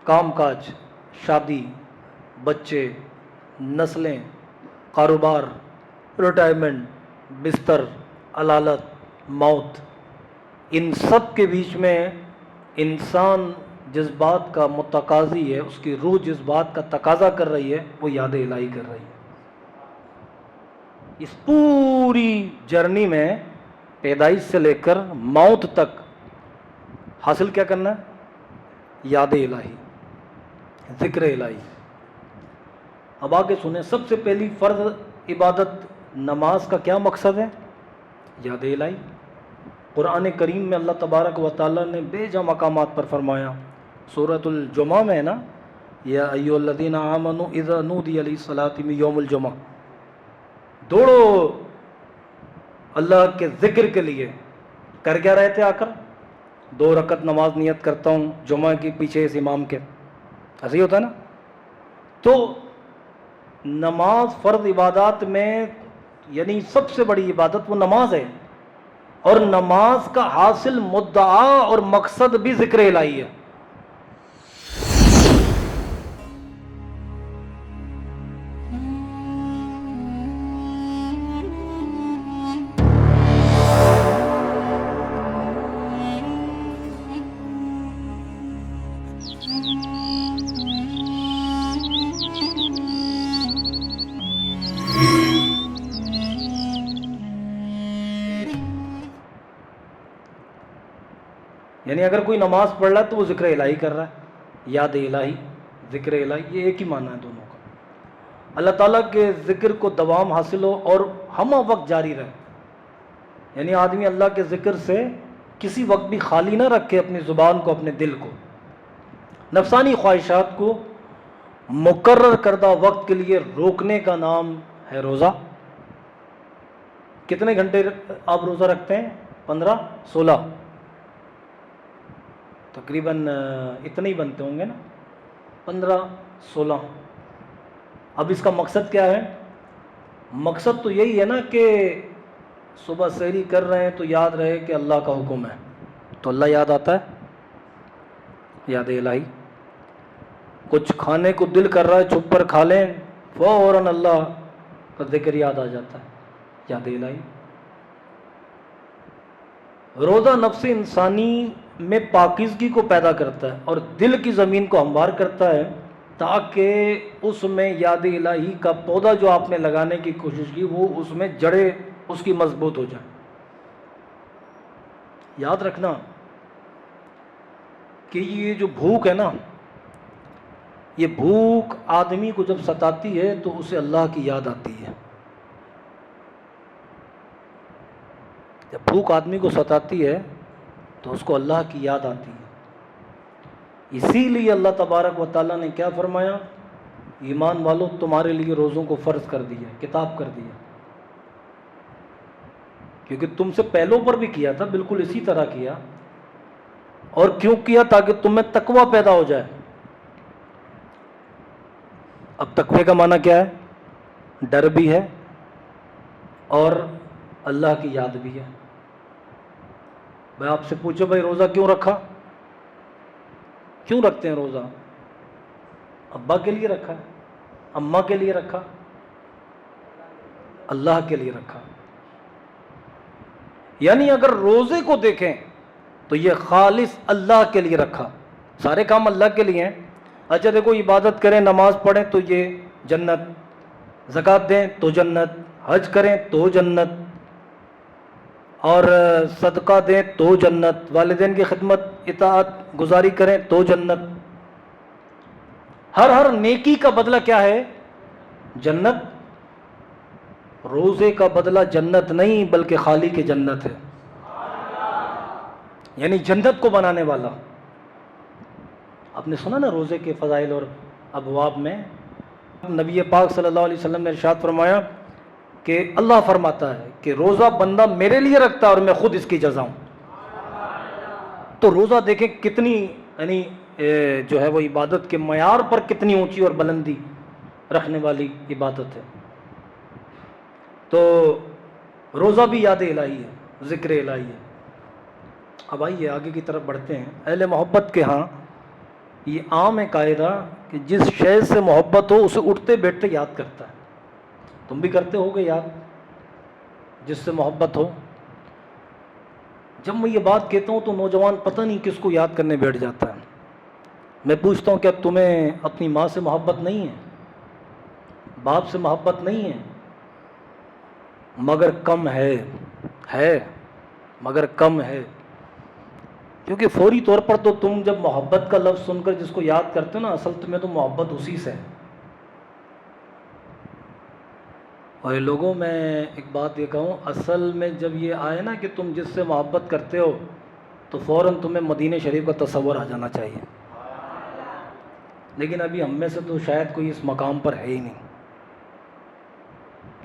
کام کاج، شادی، بچے، نسلیں، کاروبار، ریٹائرمنٹ، بستر، علالت، موت، ان سب کے بیچ میں انسان جس بات کا متقاضی ہے، اس کی روح جس بات کا تقاضا کر رہی ہے، وہ یاد الہی کر رہی ہے۔ اس پوری جرنی میں پیدائش سے لے کر موت تک حاصل کیا کرنا ہے؟ یاد الہی، ذکر الہی۔ اب آگے سنیں، سب سے پہلی فرض عبادت نماز کا کیا مقصد ہے؟ یاد الہی۔ قرآن کریم میں اللہ تبارک و تعالیٰ نے بے جا مقامات پر فرمایا، سورۃ الجمعہ میں ہے نا، یا ایھا الذین آمنوا اذا نودی للصلاۃ من یوم الجمعہ، دوڑو اللہ کے ذکر کے لیے۔ کر کیا رہے تھے؟ آ کر 2 رکعت نماز نیت کرتا ہوں جمعہ کے پیچھے اس امام کے، ایسے ہی ہوتا ہے نا۔ تو نماز فرض عبادات میں یعنی سب سے بڑی عبادت وہ نماز ہے، اور نماز کا حاصل مدعا اور مقصد بھی ذکر الہی ہے۔ یعنی اگر کوئی نماز پڑھ رہا ہے تو وہ ذکر الہی کر رہا ہے، یاد الہی، ذکر الہی، یہ ایک ہی معنی ہے دونوں کا۔ اللہ تعالیٰ کے ذکر کو دوام حاصل ہو اور ہمہ وقت جاری رہے، یعنی آدمی اللہ کے ذکر سے کسی وقت بھی خالی نہ رکھے اپنی زبان کو، اپنے دل کو۔ نفسانی خواہشات کو مقرر کردہ وقت کے لیے روکنے کا نام ہے روزہ۔ کتنے گھنٹے آپ روزہ رکھتے ہیں؟ 15، 16، تقریباً اتنے ہی بنتے ہوں گے نا، 15، 16۔ اب اس کا مقصد کیا ہے؟ مقصد تو یہی ہے نا کہ صبح سحری کر رہے ہیں تو یاد رہے کہ اللہ کا حکم ہے، تو اللہ یاد آتا ہے، یاد الہی۔ کچھ کھانے کو دل کر رہا ہے، چھپ پر کھا لیں، فوراً اللہ کا ذکر یاد آ جاتا ہے، یاد الہی۔ روزہ نفس انسانی میں پاکیزگی کو پیدا کرتا ہے اور دل کی زمین کو ہموار کرتا ہے، تاکہ اس میں یاد الہی کا پودا جو آپ نے لگانے کی کوشش کی وہ اس میں جڑیں اس کی مضبوط ہو جائیں۔ یاد رکھنا کہ یہ جو بھوک ہے نا، یہ بھوک آدمی کو جب ستاتی ہے تو اسے اللہ کی یاد آتی ہے۔ جب بھوک آدمی کو ستاتی ہے تو اس کو اللہ کی یاد آتی ہے۔ اسی لیے اللہ تبارک و تعالیٰ نے کیا فرمایا؟ ایمان والو، تمہارے لیے روزوں کو فرض کر دیا، کتاب کر دیا، کیونکہ تم سے پہلوں پر بھی کیا تھا، بالکل اسی طرح کیا۔ اور کیوں کیا؟ تاکہ تم میں تقویٰ پیدا ہو جائے۔ اب تقوی کا معنی کیا ہے؟ ڈر بھی ہے اور اللہ کی یاد بھی ہے۔ میں آپ سے پوچھو بھائی روزہ کیوں رکھا؟ کیوں رکھتے ہیں روزہ؟ ابا کے لیے رکھا، اماں کے لیے رکھا، اللہ کے لیے رکھا۔ یعنی اگر روزے کو دیکھیں تو یہ خالص اللہ کے لیے رکھا، سارے کام اللہ کے لیے ہیں۔ اچھا دیکھو، عبادت کریں، نماز پڑھیں تو یہ جنت، زکوٰۃ دیں تو جنت، حج کریں تو جنت، اور صدقہ دیں تو جنت، والدین کی خدمت اطاعت گزاری کریں تو جنت۔ ہر نیکی کا بدلہ کیا ہے؟ جنت۔ روزے کا بدلہ جنت نہیں بلکہ خالق کی جنت ہے، یعنی جنت کو بنانے والا۔ آپ نے سنا نا روزے کے فضائل اور ابواب میں، نبی پاک صلی اللہ علیہ وسلم نے ارشاد فرمایا کہ اللہ فرماتا ہے کہ روزہ بندہ میرے لیے رکھتا ہے اور میں خود اس کی جزا ہوں۔ تو روزہ دیکھیں کتنی یعنی جو ہے وہ عبادت کے معیار پر کتنی اونچی اور بلندی رکھنے والی عبادت ہے۔ تو روزہ بھی یاد الہی ہے، ذکر الہی ہے۔ اب آئیے آگے کی طرف بڑھتے ہیں۔ اہل محبت کے ہاں یہ عام ہے قاعدہ کہ جس شے سے محبت ہو اسے اٹھتے بیٹھتے یاد کرتا ہے. تم بھی کرتے ہو گے یاد جس سے محبت ہو. جب میں یہ بات کہتا ہوں تو نوجوان پتہ نہیں کس کو یاد کرنے بیٹھ جاتا ہے. میں پوچھتا ہوں کیا تمہیں اپنی ماں سے محبت نہیں ہے, باپ سے محبت نہیں ہے؟ مگر کم ہے مگر کم ہے. کیونکہ فوری طور پر تو تم جب محبت کا لفظ سن کر جس کو یاد کرتے ہو نا, اصل تمہیں تو محبت اسی سے ہے. اور یہ لوگوں میں ایک بات یہ کہوں, اصل میں جب یہ آئے نا کہ تم جس سے محبت کرتے ہو تو فوراً تمہیں مدینہ شریف کا تصور آ جانا چاہیے. لیکن ابھی ہم میں سے تو شاید کوئی اس مقام پر ہے ہی نہیں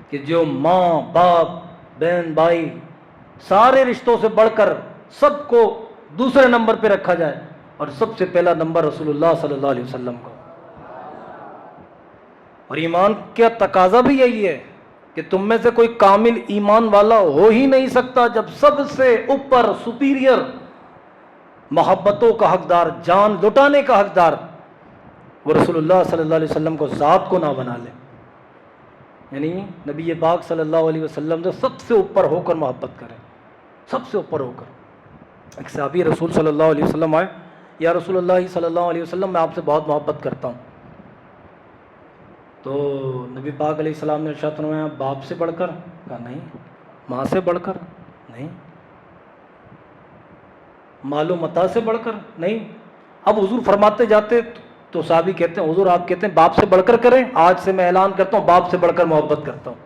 کہ جو ماں باپ بہن بھائی سارے رشتوں سے بڑھ کر سب کو دوسرے نمبر پہ رکھا جائے اور سب سے پہلا نمبر رسول اللہ صلی اللہ علیہ وسلم کو. اور ایمان کا تقاضا بھی یہی ہے کہ تم میں سے کوئی کامل ایمان والا ہو ہی نہیں سکتا جب سب سے اوپر سپیریئر محبتوں کا حقدار, جان لٹانے کا حقدار وہ رسول اللہ صلی اللہ علیہ وسلم کو ذات کو نہ بنا لے. یعنی نبی پاک صلی اللہ علیہ وسلم سے سب سے اوپر ہو کر محبت کرے, سب سے اوپر ہو کر. ایک صحابی رسول صلی اللہ علیہ وسلم آئے, یا رسول اللہ صلی اللہ علیہ وسلم میں آپ سے بہت محبت کرتا ہوں. تو نبی پاک علیہ السلام نے ارشاد فرمایا باپ سے بڑھ کر؟ کہا نہیں. ماں سے بڑھ کر؟ نہیں. مال و متاع سے بڑھ کر؟ نہیں. اب حضور فرماتے جاتے تو صحابی کہتے ہیں حضور آپ کہتے ہیں باپ سے بڑھ کر کریں, آج سے میں اعلان کرتا ہوں باپ سے بڑھ کر محبت کرتا ہوں.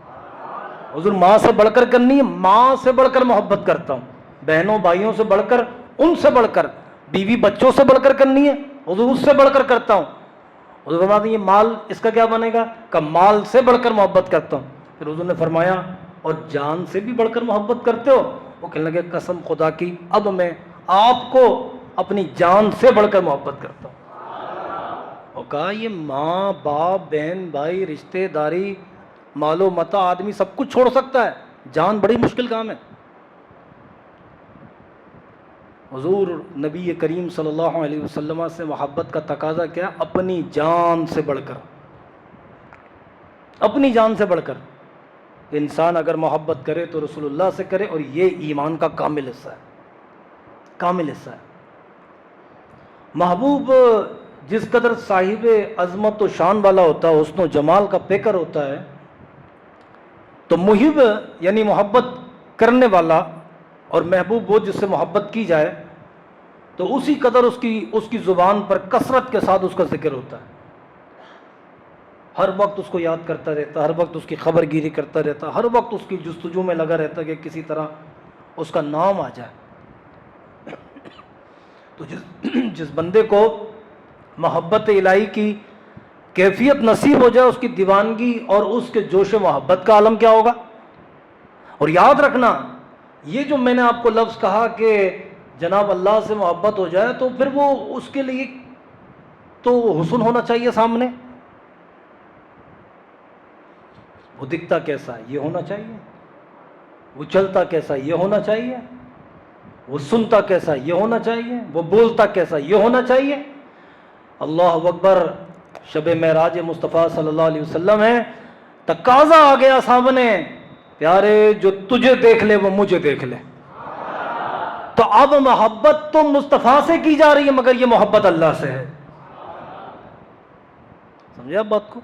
حضور ماں سے بڑھ کر کرنی ہے, ماں سے بڑھ کر محبت کرتا ہوں. بہنوں بھائیوں سے بڑھ کر, ان سے بڑھ کر, بیوی بچوں سے بڑھ کر کرنی ہے, حضور اس سے بڑھ کر کرتا ہوں. حضور فرماتے ہیں یہ مال اس کا کیا بنے گا؟ کہ مال سے بڑھ کر محبت کرتا ہوں. پھر حضور نے فرمایا اور جان سے بھی بڑھ کر محبت کرتے ہو؟ وہ کہنے لگے قسم خدا کی اب میں آپ کو اپنی جان سے بڑھ کر محبت کرتا ہوں. اور کہا یہ ماں باپ بہن بھائی رشتے داری مال و متاع آدمی سب کچھ چھوڑ سکتا ہے, جان بڑی مشکل کام ہے. حضور نبی کریم صلی اللہ علیہ وسلم سے محبت کا تقاضا کیا؟ اپنی جان سے بڑھ کر, اپنی جان سے بڑھ کر. انسان اگر محبت کرے تو رسول اللہ سے کرے, اور یہ ایمان کا کامل حصہ ہے, کامل حصہ ہے. محبوب جس قدر صاحب عظمت و شان والا ہوتا ہے, حسن و جمال کا پیکر ہوتا ہے, تو محب یعنی محبت کرنے والا اور محبوب وہ جس سے محبت کی جائے تو اسی قدر اس کی زبان پر کثرت کے ساتھ اس کا ذکر ہوتا ہے. ہر وقت اس کو یاد کرتا رہتا, ہر وقت اس کی خبر گیری کرتا رہتا, ہر وقت اس کی جستجو میں لگا رہتا کہ کسی طرح اس کا نام آ جائے. تو جس بندے کو محبت الہی کی کیفیت نصیب ہو جائے, اس کی دیوانگی اور اس کے جوش محبت کا عالم کیا ہوگا. اور یاد رکھنا یہ جو میں نے آپ کو لفظ کہا کہ جناب اللہ سے محبت ہو جائے, تو پھر وہ اس کے لیے تو حسن ہونا چاہیے سامنے. وہ دکھتا کیسا ہے یہ ہونا چاہیے, وہ چلتا کیسا یہ ہونا چاہیے, وہ سنتا کیسا یہ ہونا چاہیے, وہ بولتا کیسا یہ ہونا چاہیے. اللہ اکبر, شب معراج مصطفیٰ صلی اللہ علیہ وسلم ہے, تقاضا آ گیا سامنے, پیارے جو تجھے دیکھ لے وہ مجھے دیکھ لے. تو اب محبت تو مصطفیٰ سے کی جا رہی ہے, مگر یہ محبت اللہ سے ہے. سمجھے آپ بات کو؟